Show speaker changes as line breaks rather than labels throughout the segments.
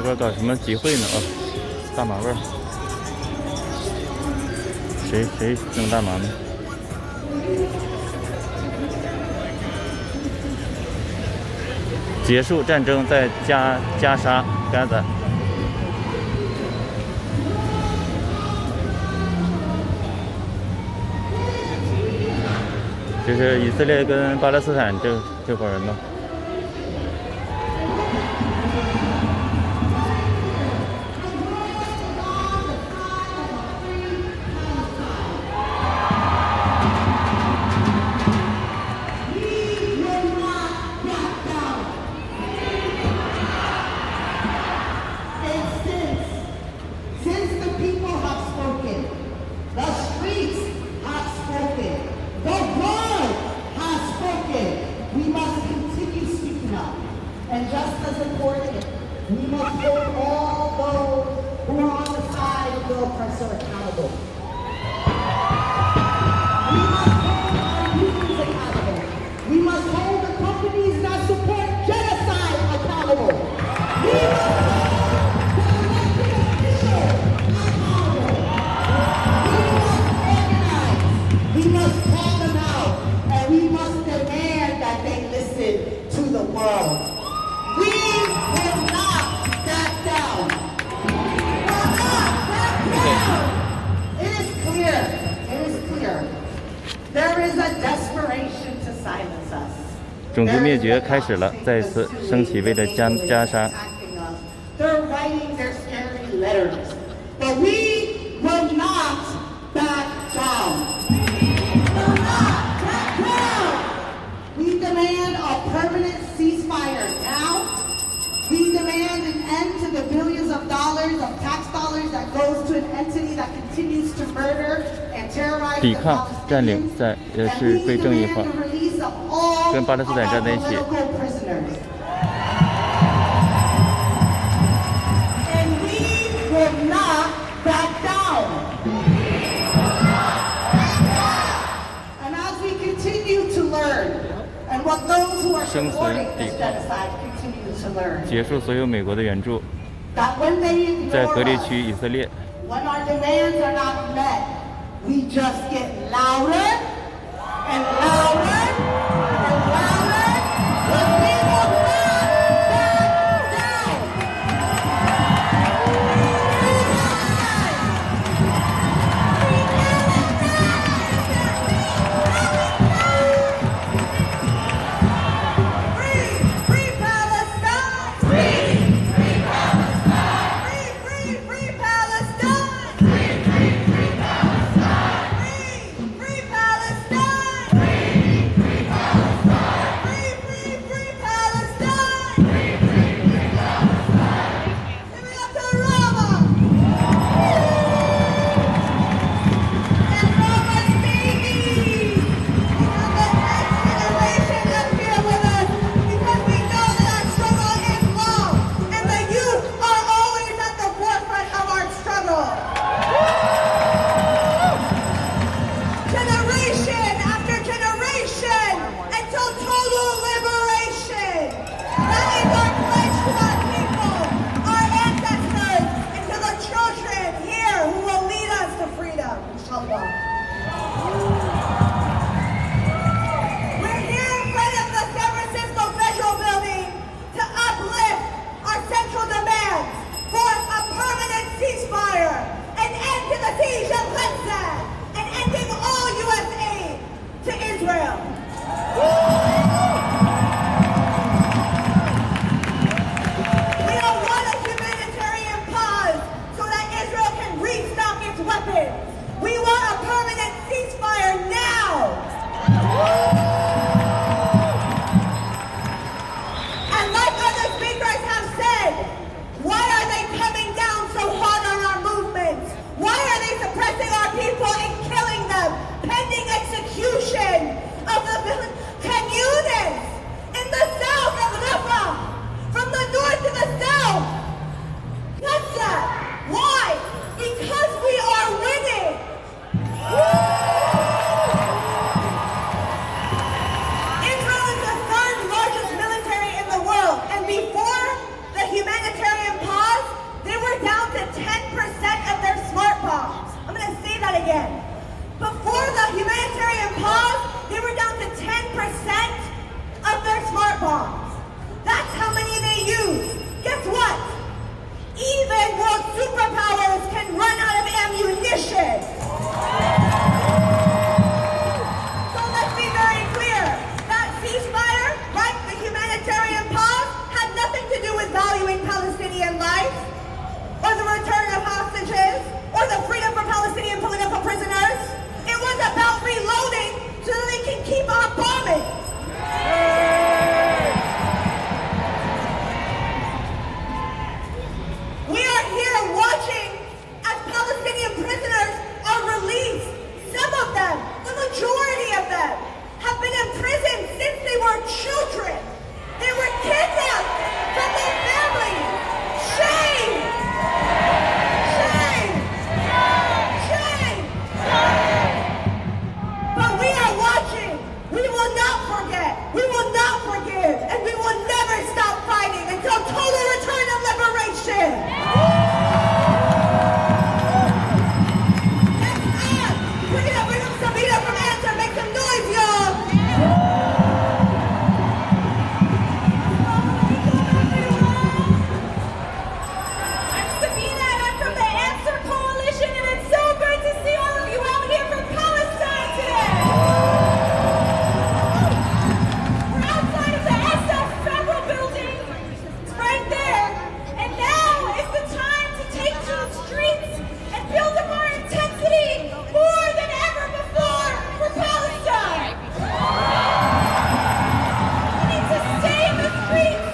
边搞什么集会呢？哦，大麻味儿，谁弄大麻呢？结束战争在加沙 Gaza。这是以色列跟巴勒斯坦这伙人吗？种族灭绝开始了，再次升起为了加沙。抵抗占领是非正义化，跟巴勒斯坦站在一起。生存抵抗，结束所有美国的援助，在隔离区以色列。
We just get louder and louder and louder, but we will not back down. Free Palestine! Free Palestine! Free Palestine! Free Palestine! Palestinian life, or the return of hostages, or the freedom for Palestinian political prisoners. It was about reloading so that they can keep on bombing. We are here watching as Palestinian prisoners are released. Some of them, the majority of them, have been in prison since they were children. They were kidnapped from their families. Shame! Shame! Shame! But we are watching. We will not forget. We will not forgive. And we will never stop fighting until total return of liberation. Next up, we're going to bring up Sabina from Answer. Make some noise, y'all. I'm Sabina and I'm from the Answer Coalition, and it's so good to see all of you out here from Palestine today. We're outside of the SF Federal Building. It's right there. And now is the time to take to the streets and build up our intensity more than ever before for Palestine. We need to stay in the streets.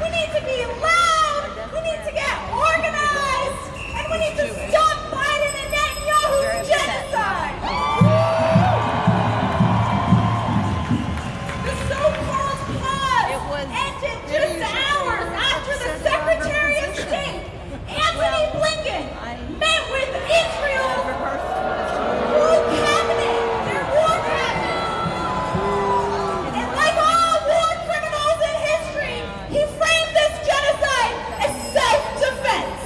We need to be loud. We need to get organized. And we need to stop Biden and Netanyahu's genocide. The so-called pause ended just hours after the Secretary of State, Anthony Blinken, met with Israel's war cabinet, their war cabinet. And like all war criminals in history, he framed this genocide as self-defense.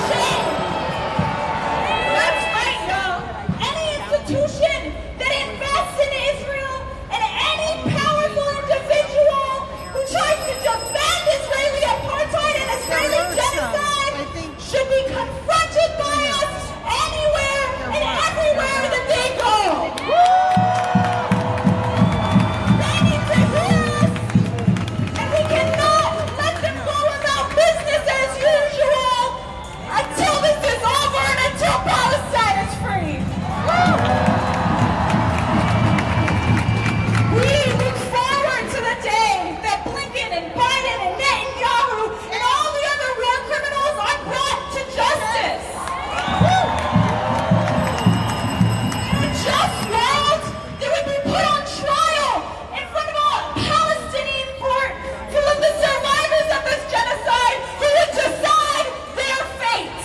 Shame. That's right, y'all. Any institution that invests in Israel and any powerful individual who tries to defend Israeli apartheid and Israeli genocide should be confronted by us anywhere and everywhere that they go. They need to hear us, and we cannot let them go about business as usual until this is over and until Palestine is free. We look forward to the day that Blinken and Biden and Netanyahu and all the other war criminals are brought to justice. In a just world, they would be put on trial in front of a Palestinian court full of the survivors of this genocide who would decide their fate.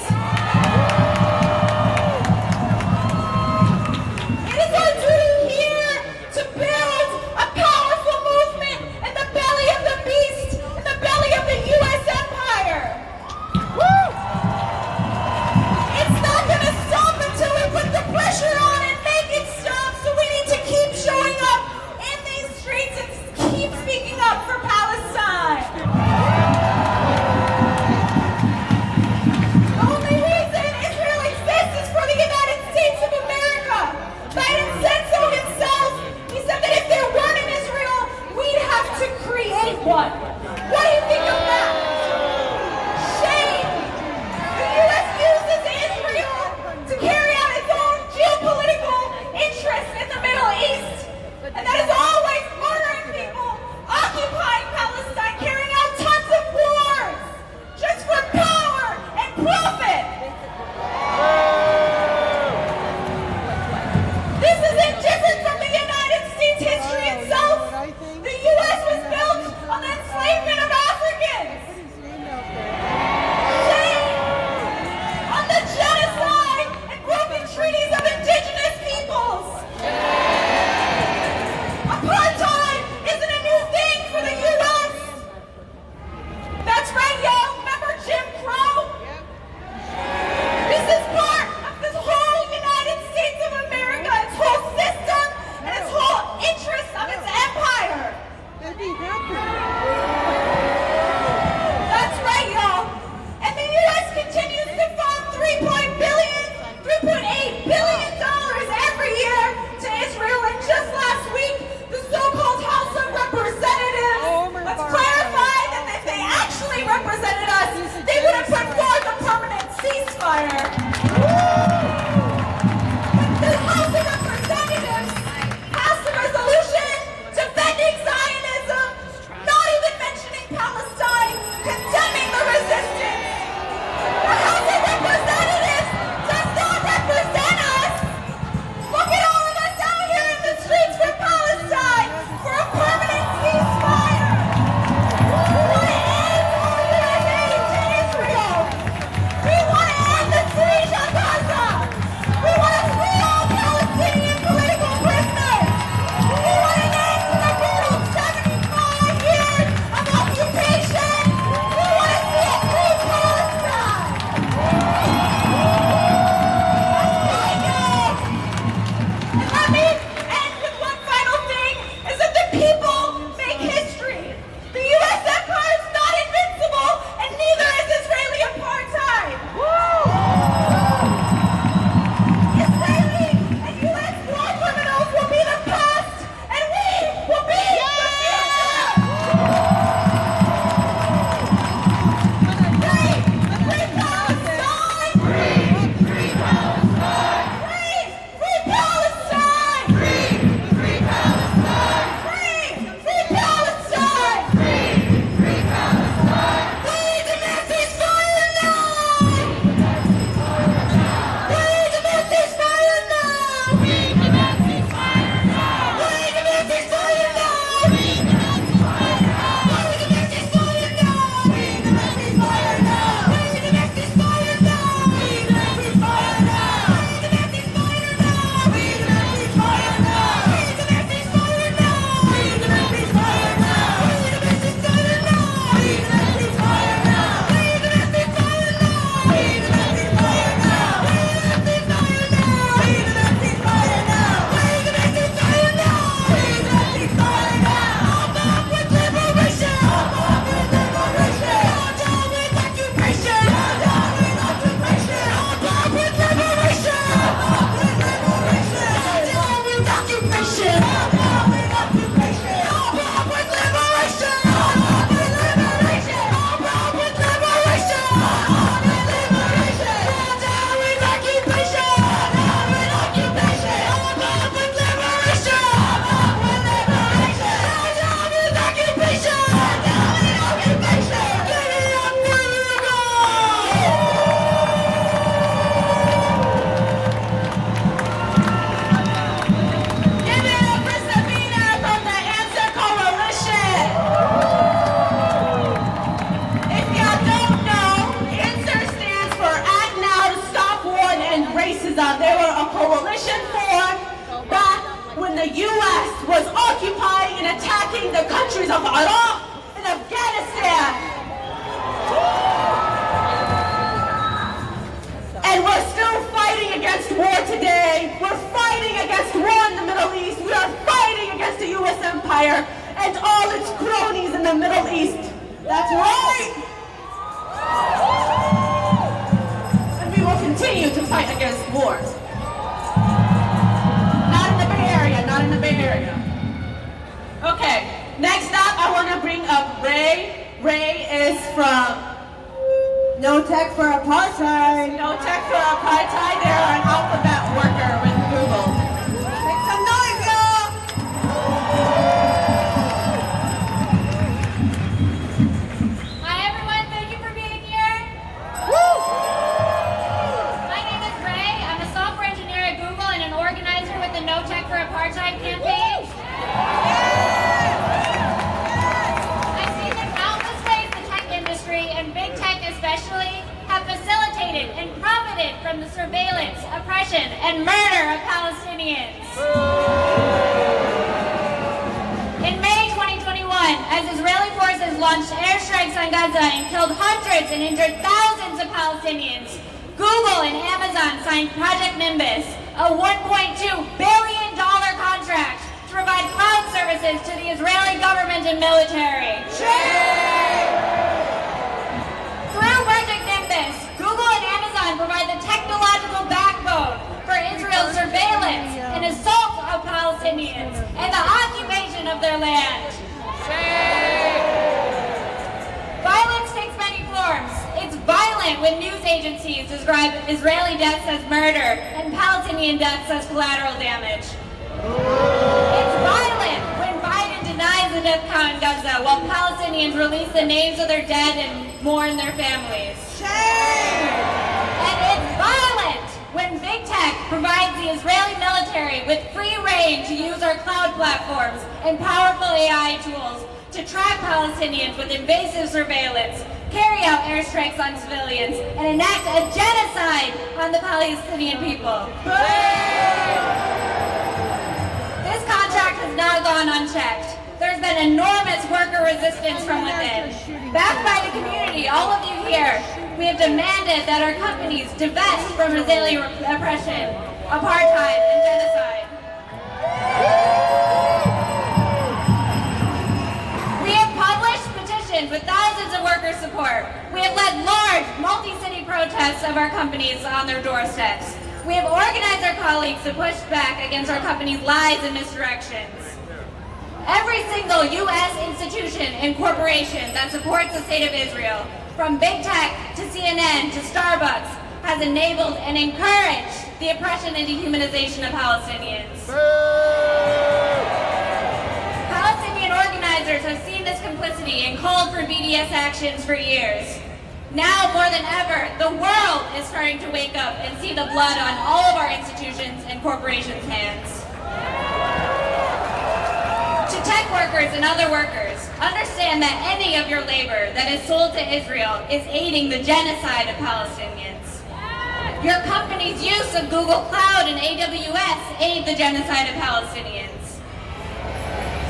It is our duty here to build a powerful movement in the belly of the beast, in the belly of the U.S. empire. It's not going to stop until we put the pressure on and make it stop, so we need to keep showing up in these streets and keep speaking up for Palestine. The only reason Israel exists is for the United States of America. Biden said so himself. He said that if there weren't an Israel, we'd have to create one. What do you think of that? Shame. The U.S. uses Israel to carry out its own geopolitical interests in the Middle East. And that is always murdering people, occupying Palestine, carrying out tons of wars, just for power and profit. This isn't different from the United States history itself. The U.S. was built on the enslavement of Africans. Iraq and Afghanistan. And we're still fighting against war today. We're fighting against war in the Middle East. We are fighting against the U.S. empire and all its cronies in the Middle East. That's right. And we will continue to fight against war. Not in the Bay Area, not in the Bay Area. Okay, next up I want to bring up Ray. Ray is from
No Tech for Apartheid.
No Tech for Apartheid. They're an alphabet worker with Google.
Make some noise, y'all.
Hi everyone, thank you for being here. My name is Ray. I'm a software engineer at Google and an organizer with the No Tech for Apartheid campaign. I've seen in countless ways the tech industry, and big tech especially, have facilitated and profited from the surveillance, oppression, and murder of Palestinians. In May 2021, as Israeli forces launched airstrikes on Gaza and killed hundreds and injured thousands of Palestinians, Google and Amazon signed Project Nimbus, a $1.2 billion contract to provide cloud services to the Israeli government and military. Through Project Nimbus, Google and Amazon provide the technological backbone for Israel's surveillance and assault of Palestinians and the occupation of their land. Violence takes many forms. It's violent when news agencies describe Israeli deaths as murder and Palestinian deaths as collateral damage. It's violent when Biden denies the death count in Gaza while Palestinians release the names of their dead and mourn their families. And it's violent when big tech provides the Israeli military with free reign to use our cloud platforms and powerful AI tools to track Palestinians with invasive surveillance, carry out airstrikes on civilians, and enact a genocide on the Palestinian people. This contract has not gone unchecked. There's been enormous worker resistance from within. Backed by the community, all of you here, we have demanded that our companies divest from Israeli oppression, apartheid, and genocide. We have published petitions with thousands of worker support. We have led large, multi-city protests of our companies on their doorsteps. We have organized our colleagues to push back against our companies' lies and misdirections. Every single U.S. institution and corporation that supports the state of Israel, from big tech to CNN to Starbucks, has enabled and encouraged the oppression and dehumanization of Palestinians. Palestinian organizers have seen this complicity and called for BDS actions for years. Now more than ever, the world is starting to wake up and see the blood on all of our institutions and corporations' hands. To tech workers and other workers, understand that any of your labor that is sold to Israel is aiding the genocide of Palestinians. Your company's use of Google Cloud and AWS aid the genocide of Palestinians.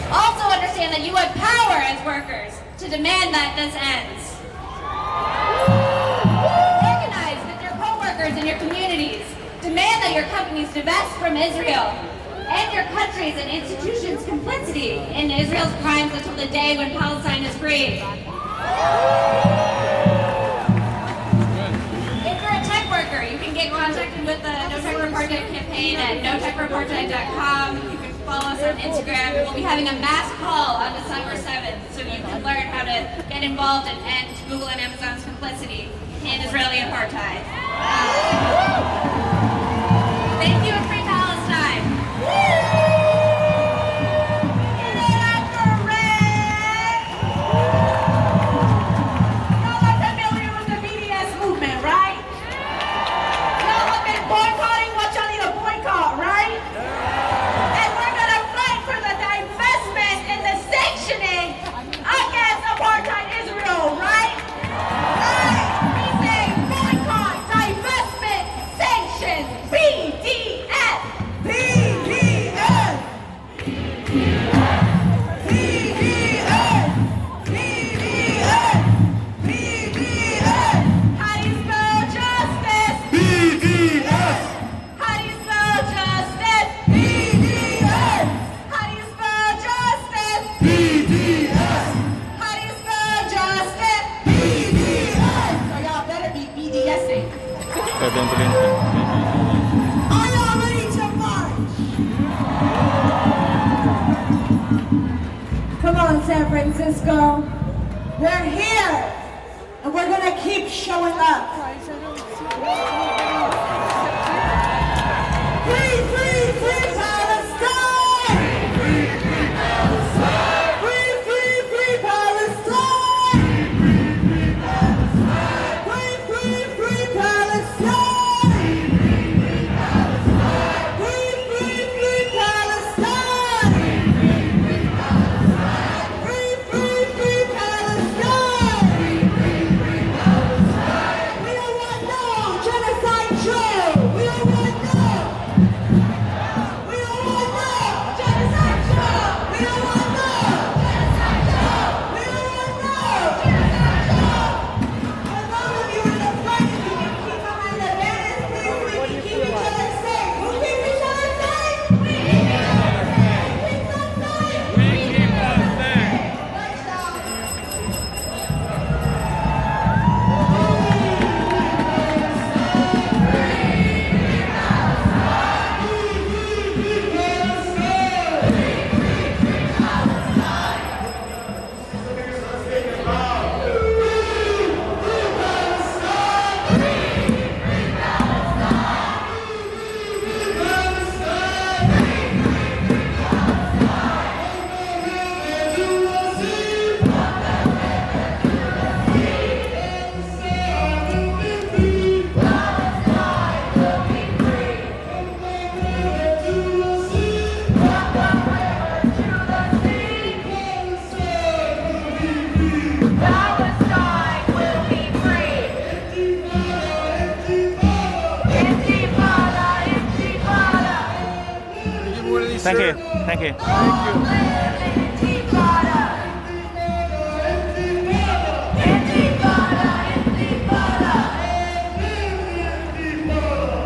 Also understand that you have power as workers to demand that this ends. Organize with your co-workers in your communities. Demand that your companies divest from Israel and your countries and institutions' complicity in Israel's crimes until the day when Palestine is free. If you're a tech worker, you can get contacted with the No Tech for Apartheid campaign at notechforapartheid.com. You can follow us on Instagram. We'll be having a mass call on December 7th, so you can learn how to get involved and end Google and Amazon's complicity in Israeli apartheid. Thank you and free Palestine.
Y'all are familiar with the BDS movement, right? Y'all have been boycotting what y'all need to boycott, right? And we're gonna fight for the divestment and the sanctioning against apartheid Israel, right? Right! We say boycott, divestment, sanctions.
拜登、布林肯。
Are y'all ready to march? Come on, San Francisco. We're here, and we're gonna keep showing up. Free, free, free Palestine! Free, free Palestine! Free, free, free Palestine! Free, free, free Palestine! Free, free, free Palestine! Free, free, free Palestine! We don't want no genocide Joe! We don't want no! We don't want no genocide Joe! We don't want no genocide Joe! We don't want no genocide Joe! For those of you in the front, if you can keep behind the banners, please, we can keep each other safe. Who keeps each other safe? We keep each other safe. Keep us safe. We keep us safe. Let's go. Palestine will be free. Intifada, intifada.
Thank you. Thank you.
Long live Intifada. Intifada, intifada.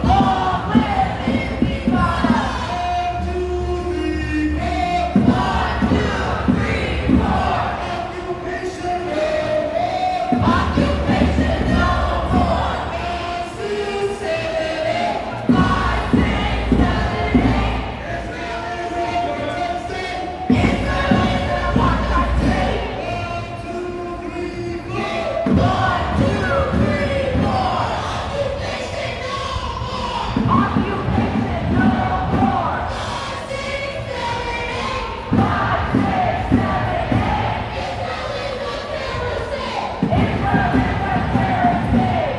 Long live Intifada. 1, 2, 3, 4. Occupation no more. 5, 6, 7, 8. 5, 6, 7, 8. Israel is an apartheid state. 1, 2, 3, 4. Occupation no more. Occupation no more. 5, 6, 7, 8. 5, 6, 7, 8. Israel is a terrorist state. Israel is a terrorist state.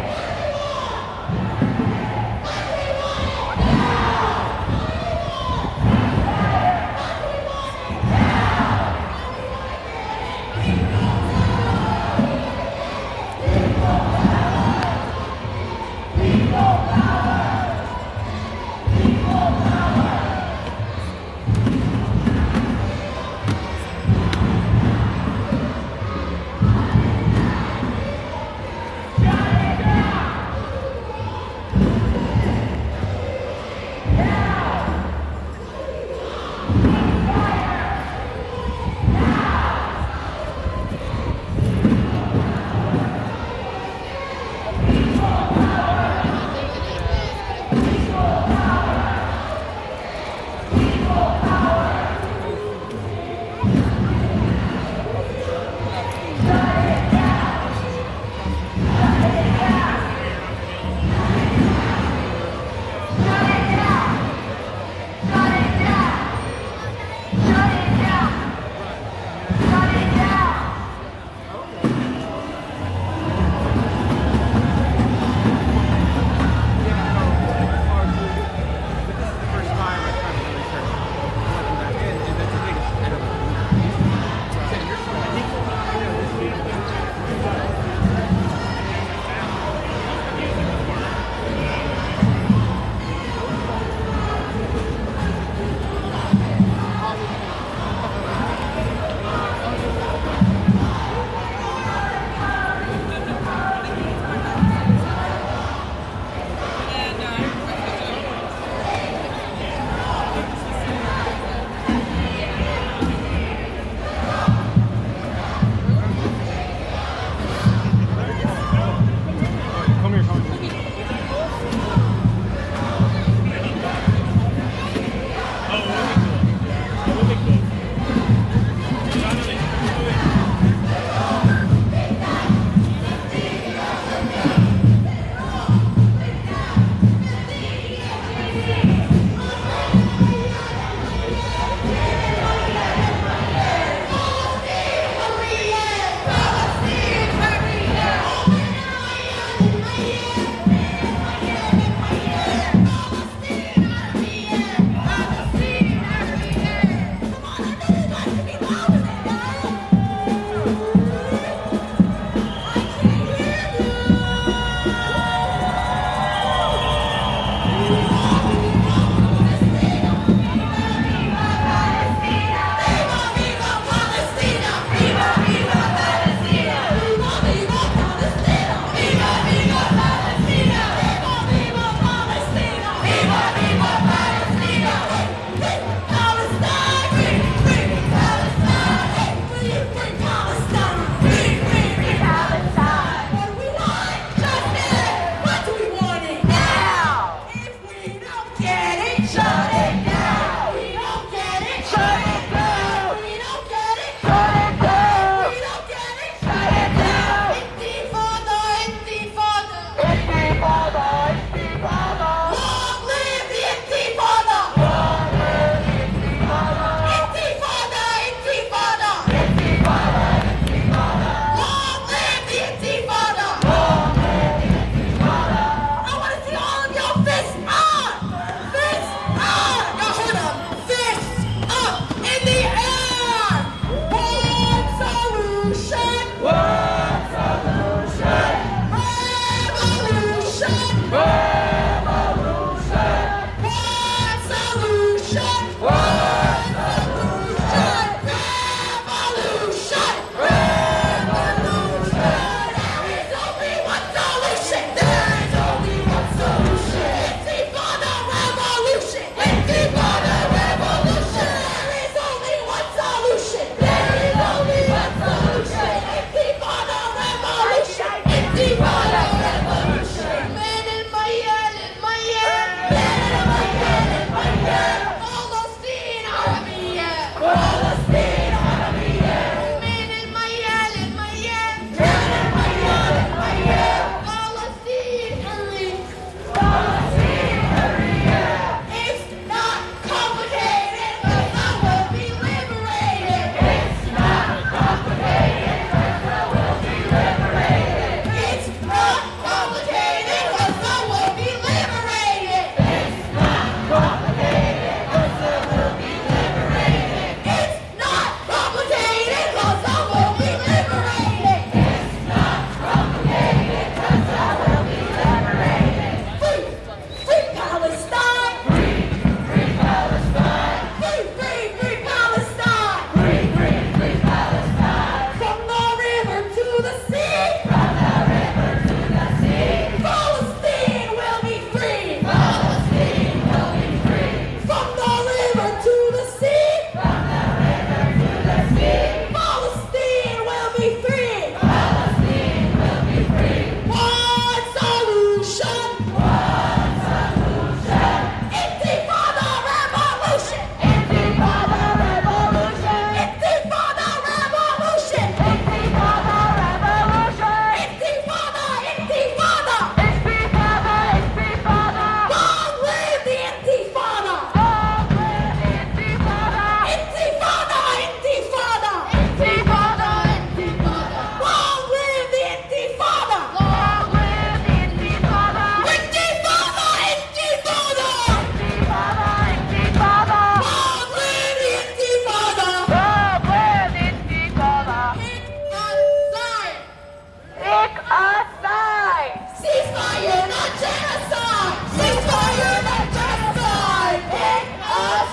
aside. Ceasefire, not genocide. Ceasefire, not genocide. Pick a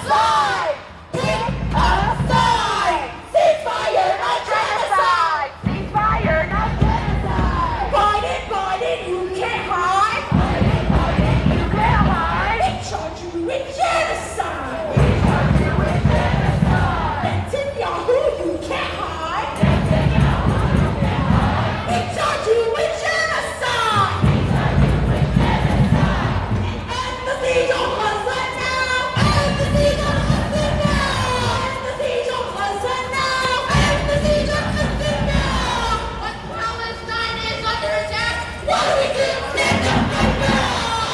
side. Pick a side. Ceasefire, not genocide. Ceasefire, not genocide. Biden, you can't hide. Biden, you can't hide. They charge you with genocide. We charge you with genocide. Netanyahu, you can't hide. Netanyahu, you can't hide. They charge you with genocide. We charge you with genocide. End the siege on Gaza now. End the siege on Gaza now. End the siege on Gaza now. End the siege on Gaza now. When Palestine is under attack, what do we do? Stand up and back.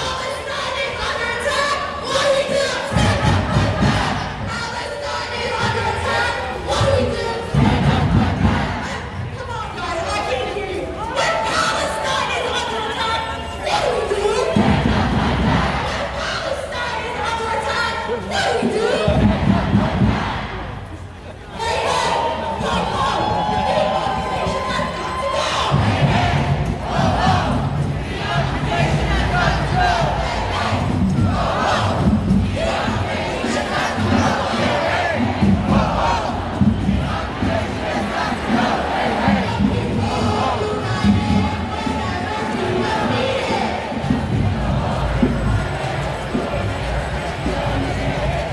Palestine is under attack. What do we do? Stand up and back. Palestine is under attack. What do we do? Stand up and back. Come on, guys, I can't hear you. When Palestine is under attack, what do we do? Stand up and back. When Palestine is under attack, what do we do? Hey, hey, go, go. The occupation has got to go. Hey, hey, go, go. The occupation has got to go. Hey, hey, go, go. The occupation has to go. Hey, hey, go, go. The occupation has got to go. Hey, hey, people united whenever we will need it.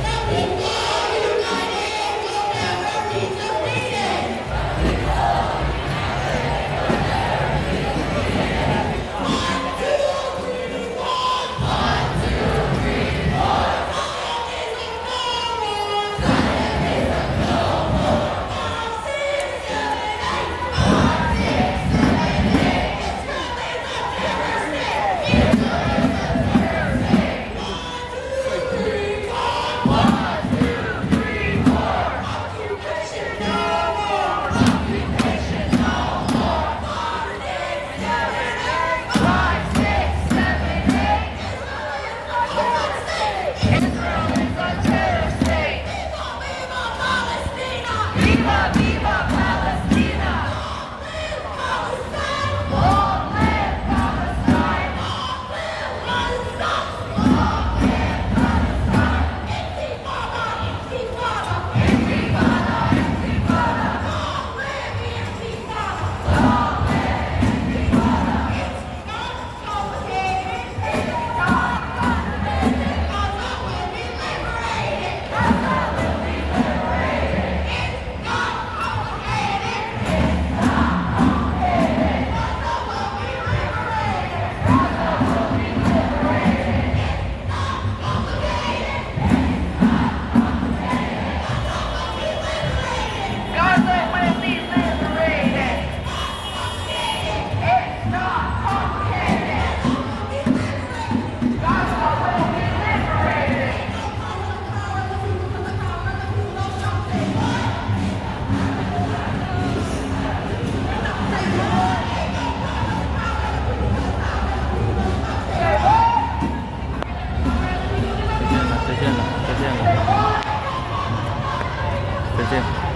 The people united will never be defeated. One, two, three, four. One, two, three, four. Zion is a no more. Zion is a no more. 5, 6, 7, 8. 5, 6, 7, 8. Israel is a terror state. Israel is a terror state. 1, 2, 3, 4. 1, 2, 3, 4. Occupation no more. Occupation no more. 5, 6, 7, 8. 5, 6, 7, 8. Israel is a terror state. Israel is a terror state. Viva, viva Palestina. Viva, viva Palestina. Long live Palestine. Long live Palestine. Long live Palestine. Intifada, intifada. Intifada, intifada. Long live intifada. Long live intifada. It's not complicated. It's not complicated. Gaza will be liberated. Gaza will be liberated. It's not complicated. It's not complicated. Gaza will be liberated. Gaza will be liberated. It's not complicated. It's not complicated. Gaza will be liberated. It's not complicated. Gaza will be liberated.
再见了，再见了，再见了，再见。